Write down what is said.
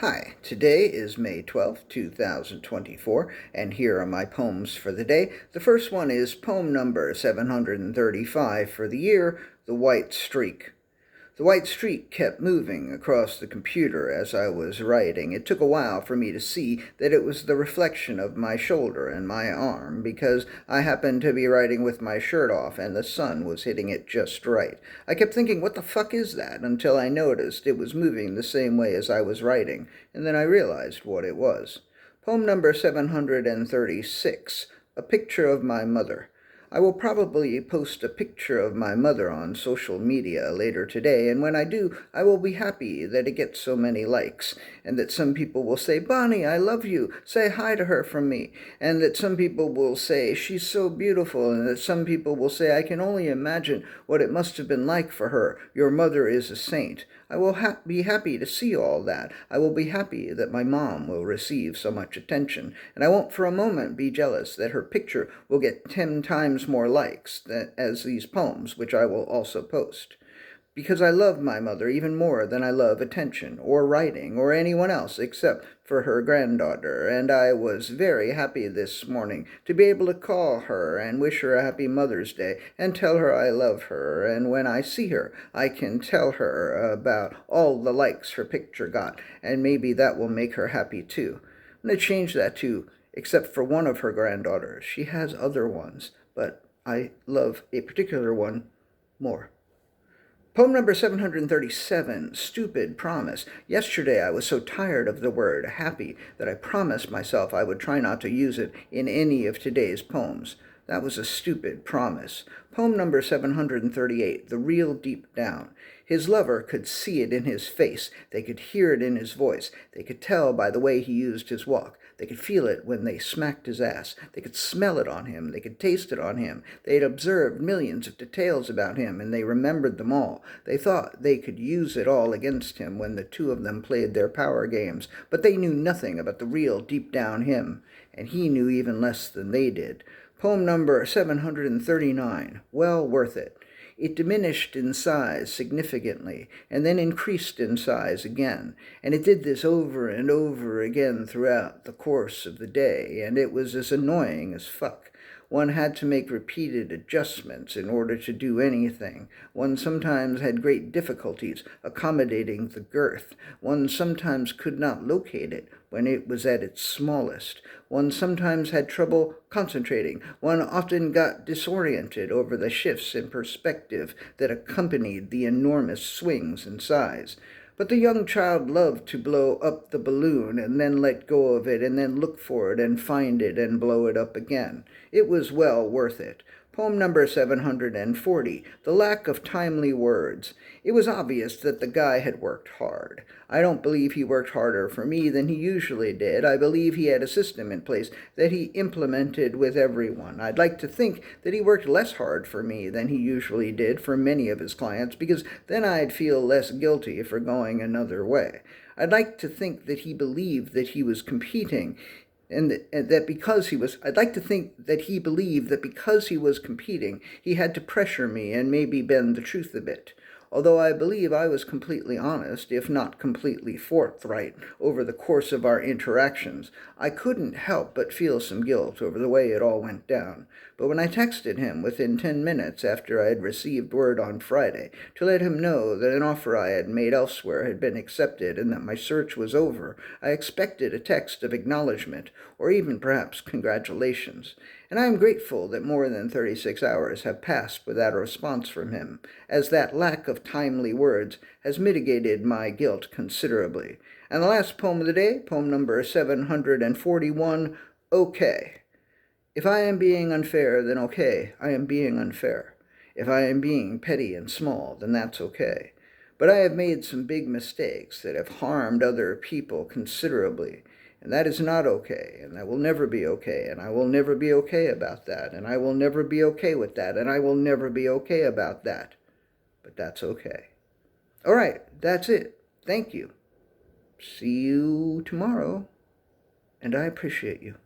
Hi, today is May 12th, 2024, and here are my poems for the day. The first one is poem number 735 for the year, The White Streak. The white streak kept moving across the computer as I was writing. It took a while for me to see that it was the reflection of my shoulder and my arm, because I happened to be writing with my shirt off and the sun was hitting it just right. I kept thinking, what the fuck is that? Until I noticed it was moving the same way as I was writing, and then I realized what it was. Poem number 736, A Picture of My Mother. I will probably post a picture of my mother on social media later today, and when I do, I will be happy that it gets so many likes, and that some people will say, Bonnie, I love you, say hi to her from me, and that some people will say, she's so beautiful, and that some people will say, I can only imagine what it must have been like for her, your mother is a saint. I will be happy to see all that. I will be happy that my mom will receive so much attention, and I won't for a moment be jealous that her picture will get 10 times more likes as these poems, which I will also post. Because I love my mother even more than I love attention, or writing, or anyone else except for her granddaughter, and I was very happy this morning to be able to call her and wish her a happy Mother's Day, and tell her I love her, and when I see her, I can tell her about all the likes her picture got, and maybe that will make her happy too. I'm going to change that to, except for one of her granddaughters. She has other ones, but I love a particular one more. Poem number 737, Stupid Promise. Yesterday I was so tired of the word happy that I promised myself I would try not to use it in any of today's poems. That was a stupid promise. Poem number 738, The Real Deep Down. His lover could see it in his face. They could hear it in his voice. They could tell by the way he used his walk. They could feel it when they smacked his ass. They could smell it on him. They could taste it on him. They had observed millions of details about him, and they remembered them all. They thought they could use it all against him when the two of them played their power games, but they knew nothing about the real deep-down him, and he knew even less than they did. Poem number 739, Well Worth It. It diminished in size significantly, and then increased in size again, and it did this over and over again throughout the course of the day, and it was as annoying as fuck. One had to make repeated adjustments in order to do anything. One sometimes had great difficulties accommodating the girth. One sometimes could not locate it when it was at its smallest. One sometimes had trouble concentrating. One often got disoriented over the shifts in perspective that accompanied the enormous swings in size. But the young child loved to blow up the balloon and then let go of it and then look for it and find it and blow it up again. It was well worth it. Poem number 740, The Lack of Timely Words. It was obvious that the guy had worked hard. I don't believe he worked harder for me than he usually did. I believe he had a system in place that he implemented with everyone. I'd like to think that he worked less hard for me than he usually did for many of his clients, because then I'd feel less guilty for going another way. I'd like to think that he believed that he was competing, I'd like to think that he believed that because he was competing, he had to pressure me and maybe bend the truth a bit. Although I believe I was completely honest, if not completely forthright, over the course of our interactions, I couldn't help but feel some guilt over the way it all went down. But when I texted him within 10 minutes after I had received word on Friday to let him know that an offer I had made elsewhere had been accepted and that my search was over, I expected a text of acknowledgement, or even perhaps congratulations. And I am grateful that more than 36 hours have passed without a response from him, as that lack of timely words has mitigated my guilt considerably. And the last poem of the day, poem number 741, Okay. If I am being unfair, then okay, I am being unfair. If I am being petty and small, then that's okay. But I have made some big mistakes that have harmed other people considerably, and that is not okay, and that will never be okay, and I will never be okay about that, and I will never be okay with that, and I will never be okay about that. But that's okay. All right, that's it. Thank you. See you tomorrow, and I appreciate you.